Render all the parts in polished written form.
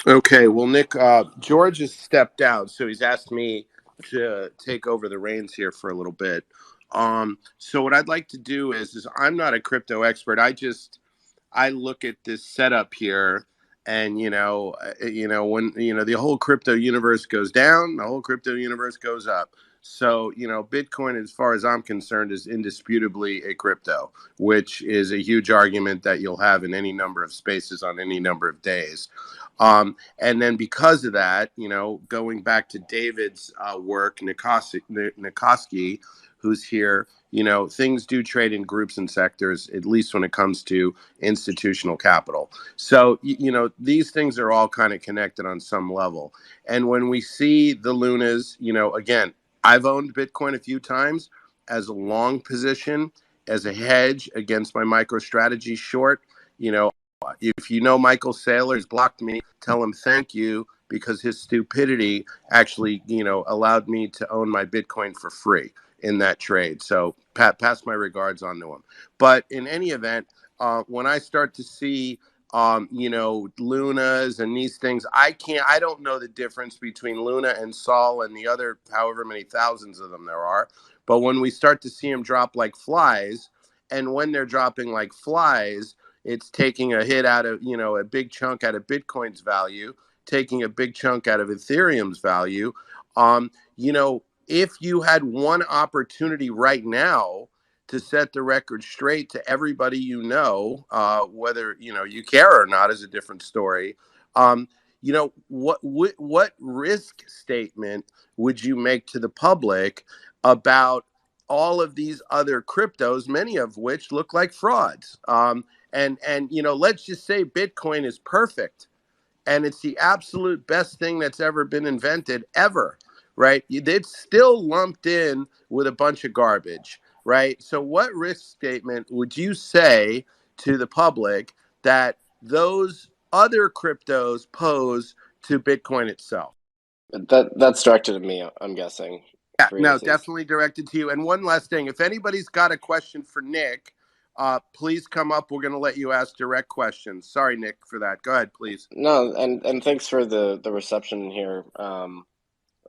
Okay, well, Nick, George has stepped out, so he's asked me to take over the reins here for a little bit. So what I'd like to do is I'm not a crypto expert. I look at this setup here, and when the whole crypto universe goes down, the whole crypto universe goes up. So Bitcoin, as far as I'm concerned, is indisputably a crypto, which is a huge argument that you'll have in any number of spaces on any number of days. And then because of that, going back to David's work, Nikoski, who's here, things do trade in groups and sectors, at least when it comes to institutional capital. So, these things are all kind of connected on some level. And when we see the Lunas, again, I've owned Bitcoin a few times as a long position, as a hedge against my MicroStrategy short. If Michael Saylor's blocked me, tell him thank you, because his stupidity actually, allowed me to own my Bitcoin for free in that trade. So pass my regards on to him. But in any event, when I start to see, Lunas and these things, I don't know the difference between Luna and Sol and the other however many thousands of them there are. But when we start to see them drop like flies, and when they're dropping like flies, it's taking a hit out of, a big chunk out of Bitcoin's value, taking a big chunk out of Ethereum's value. If you had one opportunity right now to set the record straight to everybody, whether you care or not is a different story. What risk statement would you make to the public about all of these other cryptos, many of which look like frauds? And let's just say Bitcoin is perfect, and it's the absolute best thing that's ever been invented ever, right? It's still lumped in with a bunch of garbage, right? So what risk statement would you say to the public that those other cryptos pose to Bitcoin itself? That's directed at me, I'm guessing, Yeah, for no, answers. definitely directed to you. And one last thing, if anybody's got a question for Nick, please come up. We're going to let you ask direct questions. Sorry, Nick, for that. Go ahead, please. No, and thanks for the reception here.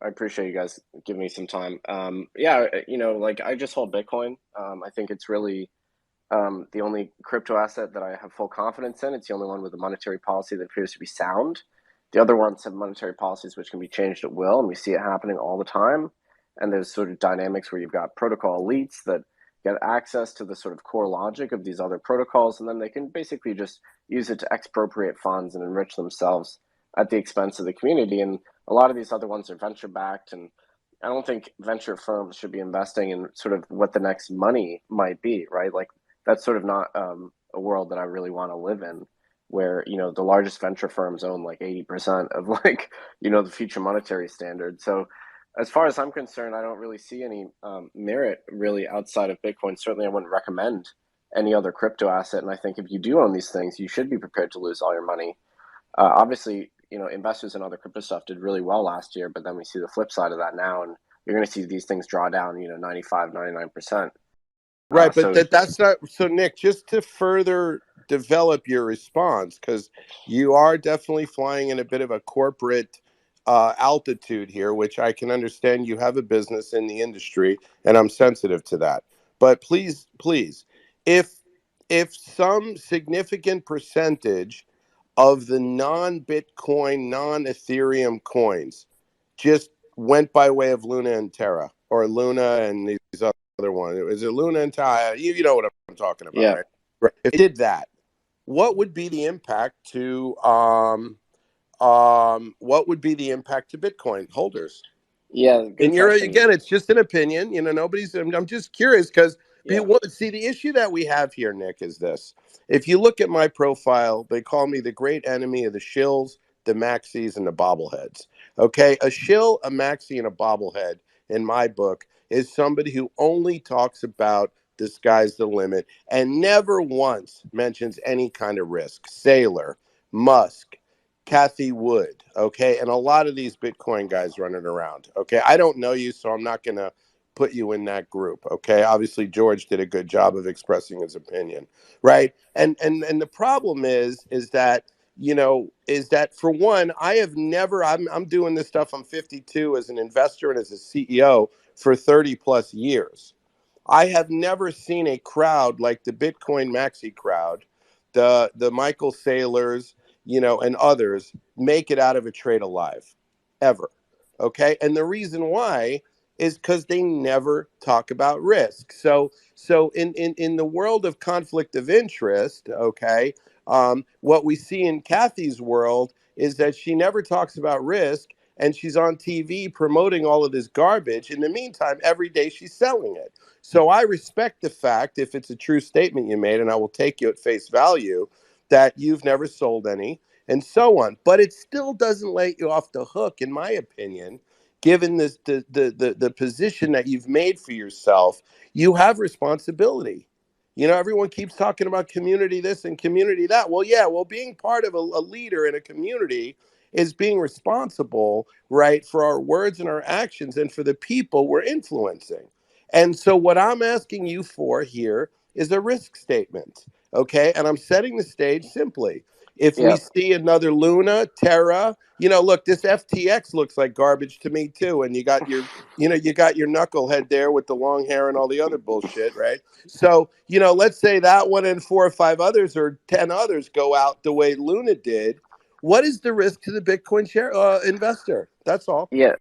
I appreciate you guys giving me some time. Yeah, like I just hold Bitcoin. I think it's really the only crypto asset that I have full confidence in. It's the only one with a monetary policy that appears to be sound. The other ones have monetary policies which can be changed at will, and we see it happening all the time. And there's sort of dynamics where you've got protocol elites that get access to the sort of core logic of these other protocols, and then they can basically just use it to expropriate funds and enrich themselves at the expense of the community. And a lot of these other ones are venture backed, and I don't think venture firms should be investing in sort of what the next money might be, right? Like that's sort of not a world that I really want to live in, where the largest venture firms own like 80% of like the future monetary standard. So as far as I'm concerned, I don't really see any merit really outside of Bitcoin. Certainly, I wouldn't recommend any other crypto asset. And I think if you do own these things, you should be prepared to lose all your money. Obviously, investors in other crypto stuff did really well last year, but then we see the flip side of that now, and you're going to see these things draw down 95, 99%. Right, but So that's not so. Nick, just to further develop your response, because you are definitely flying in a bit of a corporate altitude here, which I can understand. You have a business in the industry, and I'm sensitive to that. But please, if some significant percentage of the non-Bitcoin, non-Ethereum coins just went by way of Luna and Terra, or Luna and these other ones. Is it Luna and Terra? You know what I'm talking about, yeah, right? Right. If it did that, what would be the impact to Bitcoin holders? yeah, good And you're question. again, it's just an opinion. Nobody's. I'm just curious because Yeah, see the issue that we have here, Nick, is this. If you look at my profile, they call me the great enemy of the shills, the maxis, and the bobbleheads. Okay, a shill, a maxi, and a bobblehead in my book is somebody who only talks about the sky's the limit and never once mentions any kind of risk. Saylor, Musk, Kathy Wood, okay, and a lot of these Bitcoin guys running around, okay. I don't know you, so I'm not going to put you in that group, okay. Obviously, George did a good job of expressing his opinion, right? And the problem is that is that for one, I'm doing this stuff. I'm 52 as an investor and as a CEO for 30 plus years. I have never seen a crowd like the Bitcoin maxi crowd, the Michael Saylors, and others make it out of a trade alive, ever. Okay, and the reason why is because they never talk about risk. So in the world of conflict of interest, okay, what we see in Kathy's world is that she never talks about risk, and she's on TV promoting all of this garbage. In the meantime, every day she's selling it. So I respect the fact, if it's a true statement you made, and I will take you at face value, that you've never sold any and so on. But it still doesn't let you off the hook, in my opinion, given this the position that you've made for yourself. You have responsibility. Everyone keeps talking about community this and community that. Well, yeah, being part of a leader in a community is being responsible, right, for our words and our actions and for the people we're influencing. And so what I'm asking you for here is a risk statement, okay? And I'm setting the stage simply. If we Yeah. see another Luna, Terra, look, this FTX looks like garbage to me too. And you got your knucklehead there with the long hair and all the other bullshit, right? So, let's say that one and 4 or 5 others or 10 others go out the way Luna did. What is the risk to the Bitcoin share investor? That's all. Yeah.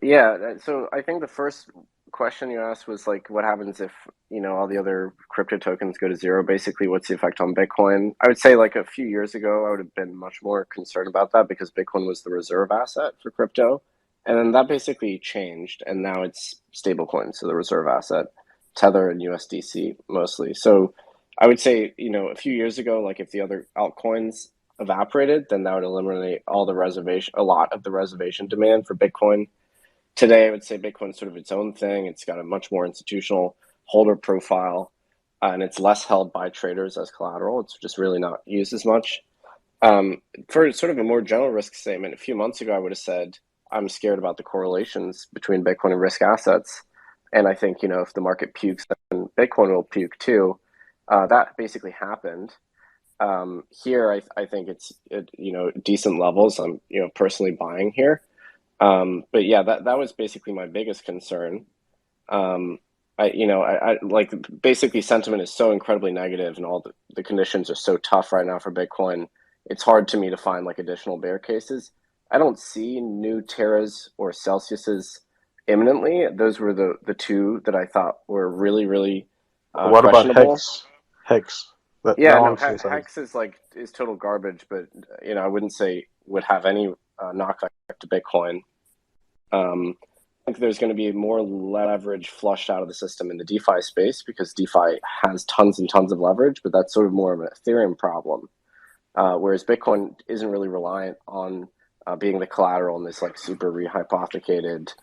Yeah, so I think the first question you asked was like, what happens if, all the other crypto tokens go to zero? Basically, what's the effect on Bitcoin? I would say like a few years ago, I would have been much more concerned about that because Bitcoin was the reserve asset for crypto. And then that basically changed, and now it's stablecoin, so the reserve asset, Tether and USDC mostly. So I would say, a few years ago, like if the other altcoins evaporated, then that would eliminate a lot of the reservation demand for Bitcoin. Today, I would say Bitcoin's sort of its own thing. It's got a much more institutional holder profile, and it's less held by traders as collateral. It's just really not used as much. For sort of a more general risk statement, a few months ago, I would have said, I'm scared about the correlations between Bitcoin and risk assets. And I think, if the market pukes, then Bitcoin will puke too. That basically happened. Here, I think it's at, decent levels. I'm, personally buying here. But yeah, that was basically my biggest concern. I like basically sentiment is so incredibly negative and all the conditions are so tough right now for Bitcoin. It's hard to me to find like additional bear cases. I don't see new Terras or Celsiuses imminently. Those were the two that I thought were really, really What about questionable. Hex? That Yeah, no, one seems like Hex is total garbage, but I wouldn't say would have any knock effect to Bitcoin. I think there's going to be more leverage flushed out of the system in the DeFi space because DeFi has tons and tons of leverage, but that's sort of more of an Ethereum problem. Whereas Bitcoin isn't really reliant on being the collateral in this like super rehypothecated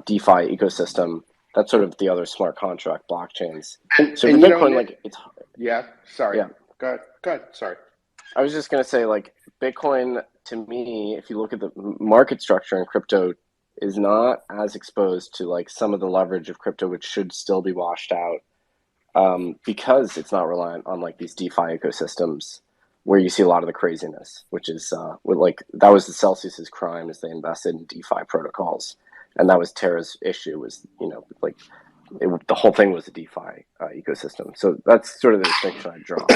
DeFi ecosystem. That's sort of the other smart contract blockchains. So for Bitcoin, like it's yeah. Sorry. Yeah. Go ahead. Sorry. I was just going to say, like, Bitcoin, to me, if you look at the market structure in crypto, is not as exposed to, like, some of the leverage of crypto, which should still be washed out because it's not reliant on, like, these DeFi ecosystems where you see a lot of the craziness, which is, that was the Celsius's crime is they invested in DeFi protocols. And that was Terra's issue was, the whole thing was a DeFi ecosystem. So that's sort of the distinction I draw.